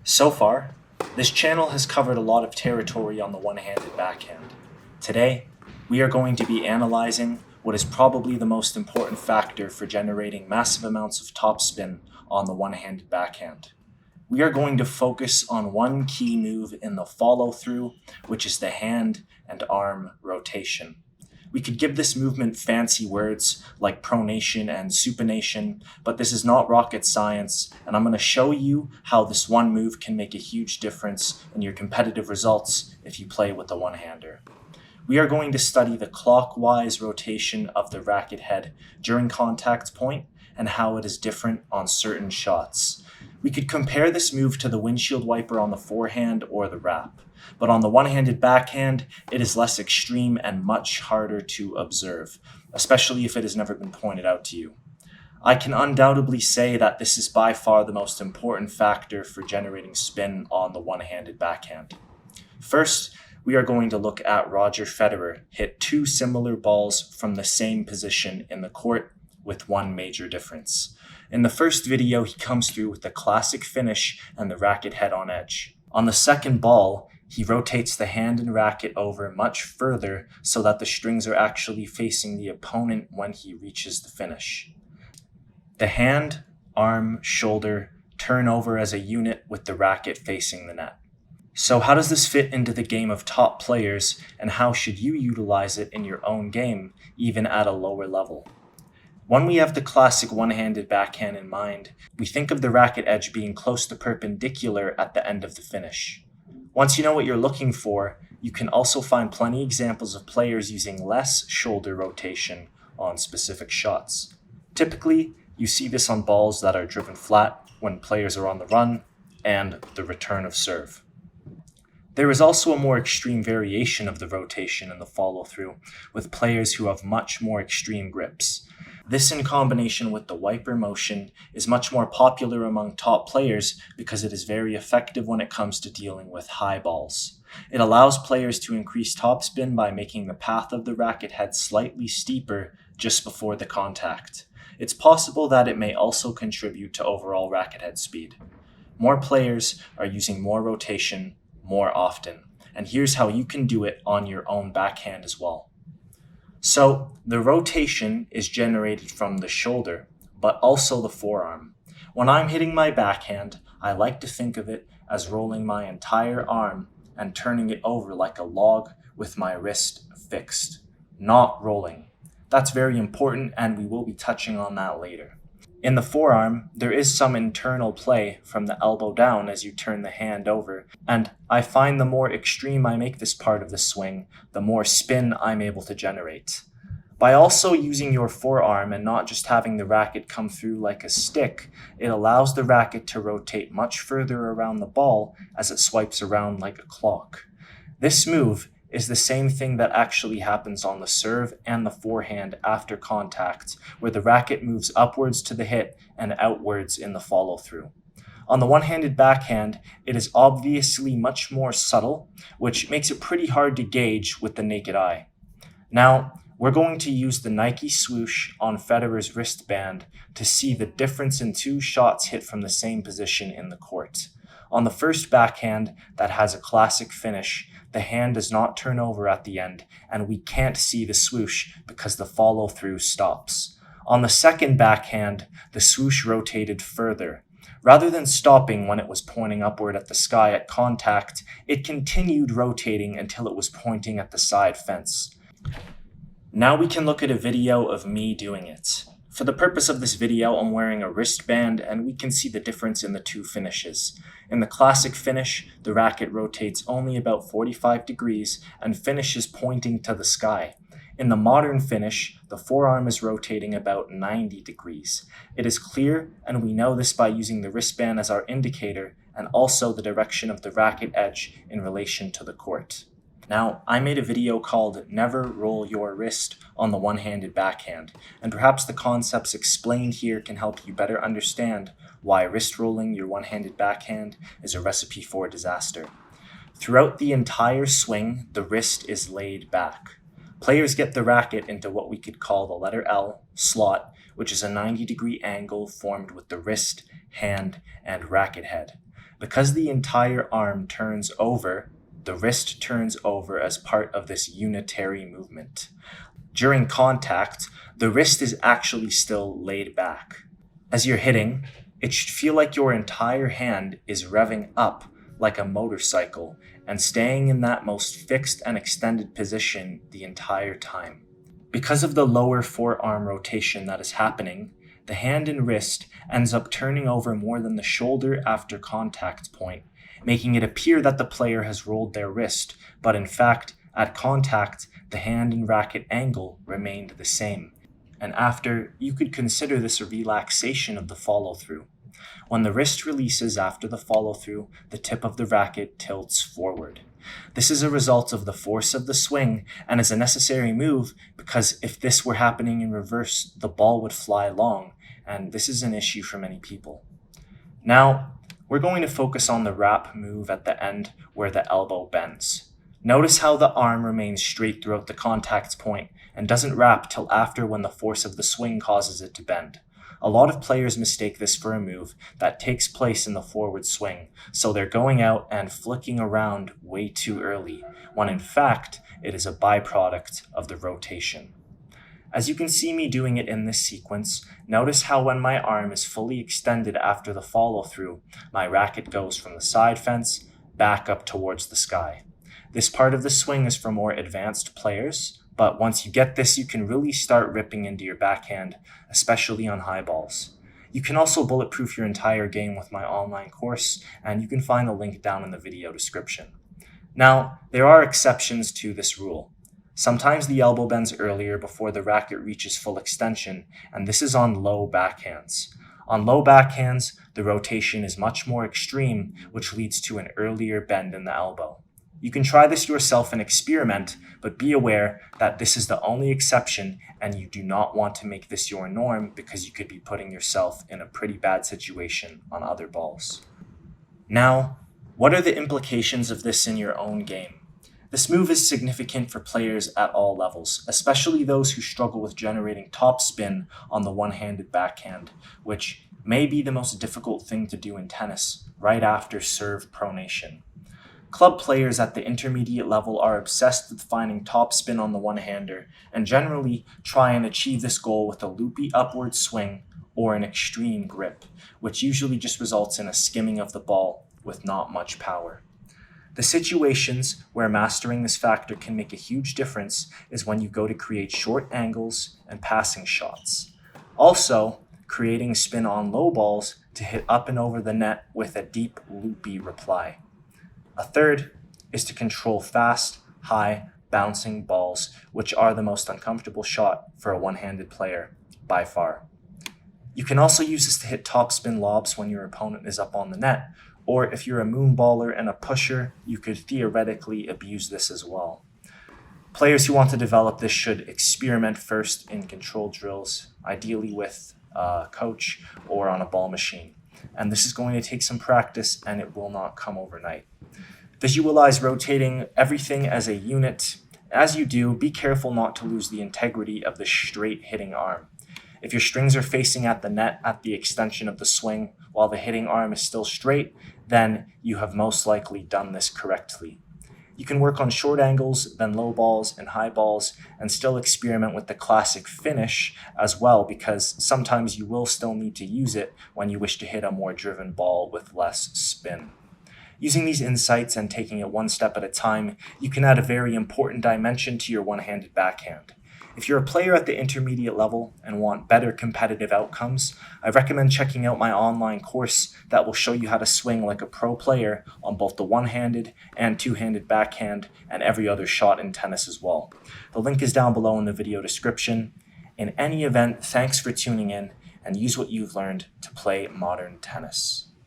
So far, this channel has covered a lot of territory on the one-handed backhand. Today, we are going to be analyzing what is probably the most important factor for generating massive amounts of topspin on the one-handed backhand. We are going to focus on one key move in the follow-through, which is the hand and arm rotation. We could give this movement fancy words like pronation and supination, but this is not rocket science, and I'm going to show you how this one move can make a huge difference in your competitive results if you play with a one-hander. We are going to study the clockwise rotation of the racket head during contact point and how it is different on certain shots. We could compare this move to the windshield wiper on the forehand or the wrap, but on the one-handed backhand, it is less extreme and much harder to observe, especially if it has never been pointed out to you. I can undoubtedly say that this is by far the most important factor for generating spin on the one-handed backhand. First, we are going to look at Roger Federer hit two similar balls from the same position in the court with one major difference. In the first video, he comes through with the classic finish and the racket head on edge. On the second ball, he rotates the hand and racket over much further so that the strings are actually facing the opponent when he reaches the finish. The hand, arm, shoulder turn over as a unit with the racket facing the net. So how does this fit into the game of top players, and how should you utilize it in your own game, even at a lower level? When we have the classic one-handed backhand in mind, we think of the racket edge being close to perpendicular at the end of the finish. Once you know what you're looking for, you can also find plenty examples of players using less shoulder rotation on specific shots. Typically, you see this on balls that are driven flat when players are on the run and the return of serve. There is also a more extreme variation of the rotation in the follow-through, with players who have much more extreme grips. This, in combination with the wiper motion, is much more popular among top players because it is very effective when it comes to dealing with high balls. It allows players to increase topspin by making the path of the racket head slightly steeper just before the contact. It's possible that it may also contribute to overall racket head speed. More players are using more rotation more often, and here's how you can do it on your own backhand as well. So, the rotation is generated from the shoulder, but also the forearm. When I'm hitting my backhand, I like to think of it as rolling my entire arm and turning it over like a log with my wrist fixed, not rolling. That's very important, and we will be touching on that later. In the forearm, there is some internal play from the elbow down as you turn the hand over, and I find the more extreme I make this part of the swing, the more spin I'm able to generate. By also using your forearm and not just having the racket come through like a stick, it allows the racket to rotate much further around the ball as it swipes around like a clock. This move is the same thing that actually happens on the serve and the forehand after contact, where the racket moves upwards to the hit and outwards in the follow-through. On the one-handed backhand, it is obviously much more subtle, which makes it pretty hard to gauge with the naked eye. Now, we're going to use the Nike swoosh on Federer's wristband to see the difference in two shots hit from the same position in the court. On the first backhand that has a classic finish, the hand does not turn over at the end, and we can't see the swoosh because the follow-through stops. On the second backhand, the swoosh rotated further. Rather than stopping when it was pointing upward at the sky at contact, it continued rotating until it was pointing at the side fence. Now we can look at a video of me doing it. For the purpose of this video, I'm wearing a wristband, and we can see the difference in the two finishes. In the classic finish, the racket rotates only about 45 degrees and finishes pointing to the sky. In the modern finish, the forearm is rotating about 90 degrees. It is clear, and we know this by using the wristband as our indicator, and also the direction of the racket edge in relation to the court. Now, I made a video called Never Roll Your Wrist on the one-handed backhand, and perhaps the concepts explained here can help you better understand why wrist rolling your one-handed backhand is a recipe for disaster. Throughout the entire swing, the wrist is laid back. Players get the racket into what we could call the letter L, slot, which is a 90-degree angle formed with the wrist, hand, and racket head. Because the entire arm turns over, the wrist turns over as part of this unitary movement. During contact, the wrist is actually still laid back. As you're hitting, it should feel like your entire hand is revving up like a motorcycle and staying in that most fixed and extended position the entire time. Because of the lower forearm rotation that is happening, the hand and wrist ends up turning over more than the shoulder after contact point, making it appear that the player has rolled their wrist, but in fact, at contact, the hand and racket angle remained the same. And after, you could consider this a relaxation of the follow-through. When the wrist releases after the follow-through, the tip of the racket tilts forward. This is a result of the force of the swing and is a necessary move because if this were happening in reverse, the ball would fly long, and this is an issue for many people. Now, we're going to focus on the wrap move at the end where the elbow bends. Notice how the arm remains straight throughout the contact point and doesn't wrap till after when the force of the swing causes it to bend. A lot of players mistake this for a move that takes place in the forward swing, so they're going out and flicking around way too early, when in fact, it is a byproduct of the rotation. As you can see me doing it in this sequence, notice how when my arm is fully extended after the follow-through, my racket goes from the side fence back up towards the sky. This part of the swing is for more advanced players, but once you get this, you can really start ripping into your backhand, especially on high balls. You can also bulletproof your entire game with my online course, and you can find the link down in the video description. Now, there are exceptions to this rule. Sometimes the elbow bends earlier before the racket reaches full extension, and this is on low backhands. On low backhands, the rotation is much more extreme, which leads to an earlier bend in the elbow. You can try this yourself and experiment, but be aware that this is the only exception and you do not want to make this your norm because you could be putting yourself in a pretty bad situation on other balls. Now, what are the implications of this in your own game? This move is significant for players at all levels, especially those who struggle with generating topspin on the one-handed backhand, which may be the most difficult thing to do in tennis, right after serve pronation. Club players at the intermediate level are obsessed with finding topspin on the one-hander and generally try and achieve this goal with a loopy upward swing or an extreme grip, which usually just results in a skimming of the ball with not much power. The situations where mastering this factor can make a huge difference is when you go to create short angles and passing shots. Also, creating spin on low balls to hit up and over the net with a deep loopy reply. A third is to control fast, high, bouncing balls, which are the most uncomfortable shot for a one-handed player, by far. You can also use this to hit topspin lobs when your opponent is up on the net, or if you're a moonballer and a pusher, you could theoretically abuse this as well. Players who want to develop this should experiment first in control drills, ideally with a coach or on a ball machine. And this is going to take some practice and it will not come overnight. Visualize rotating everything as a unit. As you do, be careful not to lose the integrity of the straight hitting arm. If your strings are facing at the net at the extension of the swing while the hitting arm is still straight, then you have most likely done this correctly. You can work on short angles, then low balls and high balls, and still experiment with the classic finish as well, because sometimes you will still need to use it when you wish to hit a more driven ball with less spin. Using these insights and taking it one step at a time, you can add a very important dimension to your one-handed backhand. If you're a player at the intermediate level and want better competitive outcomes, I recommend checking out my online course that will show you how to swing like a pro player on both the one-handed and two-handed backhand and every other shot in tennis as well. The link is down below in the video description. In any event, thanks for tuning in and use what you've learned to play modern tennis.